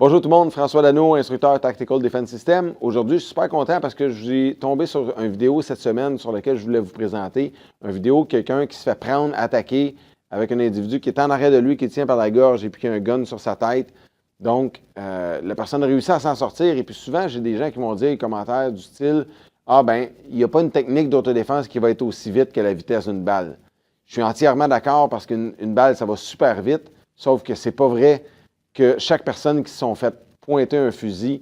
Bonjour tout le monde, François Dano, instructeur Tactical Defense System. Aujourd'hui, je suis super content parce que j'ai tombé sur une vidéo cette semaine sur laquelle je voulais vous présenter. Une vidéo de quelqu'un qui se fait prendre, attaquer avec un individu qui est en arrêt de lui, qui tient par la gorge et puis qui a un gun sur sa tête. Donc, la personne réussit à s'en sortir et puis souvent, j'ai des gens qui vont dire des commentaires du style « Ah ben, il n'y a pas une technique d'autodéfense qui va être aussi vite que la vitesse d'une balle. » Je suis entièrement d'accord parce qu'une balle, ça va super vite, sauf que c'est pas vrai que chaque personne qui se sont fait pointer un fusil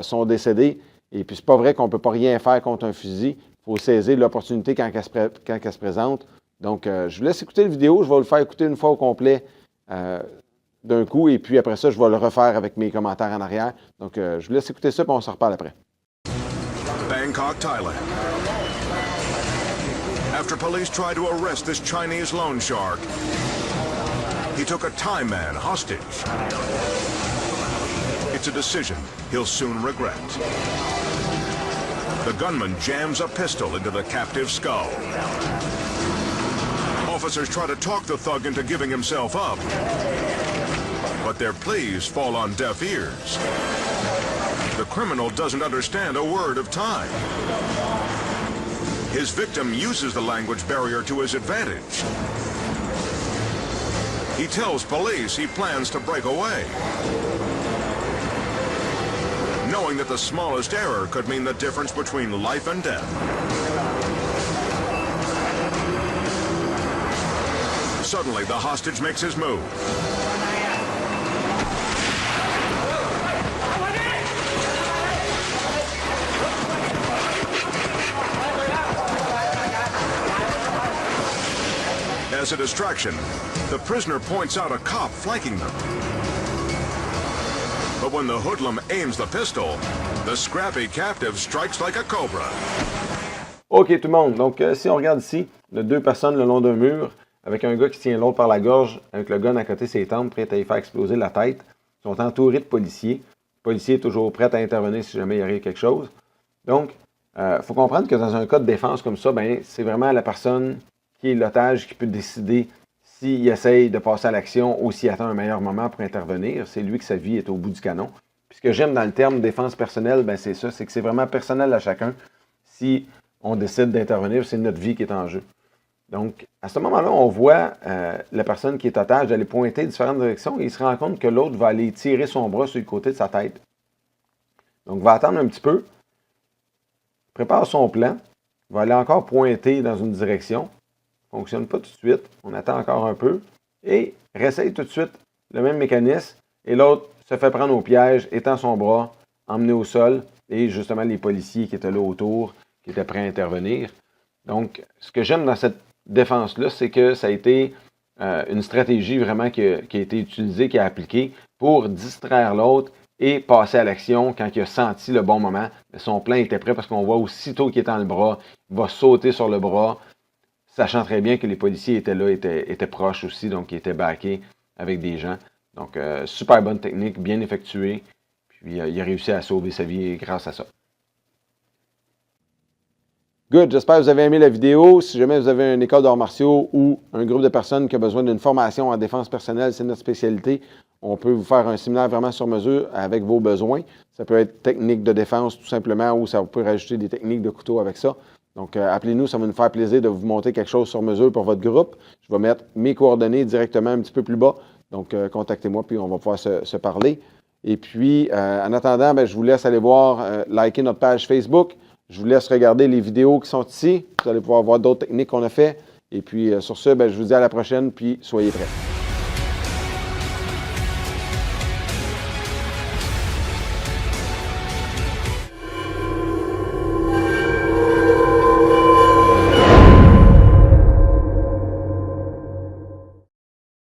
sont décédées. Et puis, c'est pas vrai qu'on ne peut pas rien faire contre un fusil. Il faut saisir l'opportunité quand elle se présente. Donc, je vous laisse écouter la vidéo. Je vais le faire écouter une fois au complet d'un coup. Et puis, après ça, je vais le refaire avec mes commentaires en arrière. Donc, je vous laisse écouter ça, puis on se reparle après. Bangkok, Thailand. After police tried to arrest this Chinese loan shark, he took a Thai man hostage. It's a decision he'll soon regret. The gunman jams a pistol into the captive's skull. Officers try to talk the thug into giving himself up, but their pleas fall on deaf ears. The criminal doesn't understand a word of Thai. His victim uses the language barrier to his advantage. He tells police he plans to break away, knowing that the smallest error could mean the difference between life and death. Suddenly, the hostage makes his move. As a distraction, the prisoner points out a cop flanking them. But when the hoodlum aims the pistol, the scrappy captive strikes like a cobra. OK, tout le monde. Donc, si on regarde ici, il y a deux personnes le long d'un mur, avec un gars qui tient l'autre par la gorge, avec le gun à côté de ses tempes, prêt à y faire exploser la tête. Ils sont entourés de policiers. Le policier est toujours prêt à intervenir si jamais il arrive quelque chose. Donc, il faut comprendre que dans un cas de défense comme ça, ben, c'est vraiment la personne qui est l'otage qui peut décider s'il essaye de passer à l'action ou s'il attend un meilleur moment pour intervenir. C'est lui que sa vie est au bout du canon. Puis ce que j'aime dans le terme défense personnelle, ben c'est ça, c'est que c'est vraiment personnel à chacun. Si on décide d'intervenir, c'est notre vie qui est en jeu. Donc, à ce moment-là, on voit la personne qui est otage aller pointer différentes directions et il se rend compte que l'autre va aller tirer son bras sur le côté de sa tête. Donc, il va attendre un petit peu, prépare son plan, va aller encore pointer dans une direction. Ne fonctionne pas tout de suite, on attend encore un peu, et réessaye tout de suite le même mécanisme, et l'autre se fait prendre au piège, étend son bras, emmené au sol, et justement les policiers qui étaient là autour, qui étaient prêts à intervenir. Donc, ce que j'aime dans cette défense-là, c'est que ça a été une stratégie vraiment qui a été utilisée, qui a appliquée pour distraire l'autre et passer à l'action quand il a senti le bon moment. Son plan était prêt parce qu'on voit aussitôt qu'il est dans le bras, il va sauter sur le bras, sachant très bien que les policiers étaient là, étaient proches aussi, donc ils étaient backés avec des gens. Donc, super bonne technique, bien effectuée. Puis, il a réussi à sauver sa vie grâce à ça. Good, j'espère que vous avez aimé la vidéo. Si jamais vous avez une école d'arts martiaux ou un groupe de personnes qui a besoin d'une formation en défense personnelle, c'est notre spécialité. On peut vous faire un séminaire vraiment sur mesure avec vos besoins. Ça peut être technique de défense tout simplement ou ça peut rajouter des techniques de couteau avec ça. Donc, appelez-nous, ça va nous faire plaisir de vous monter quelque chose sur mesure pour votre groupe. Je vais mettre mes coordonnées directement un petit peu plus bas. Donc, contactez-moi, puis on va pouvoir se parler. Et puis, en attendant, ben, je vous laisse aller voir, liker notre page Facebook. Je vous laisse regarder les vidéos qui sont ici. Vous allez pouvoir voir d'autres techniques qu'on a fait. Et puis, sur ce, ben, je vous dis à la prochaine, puis soyez prêts.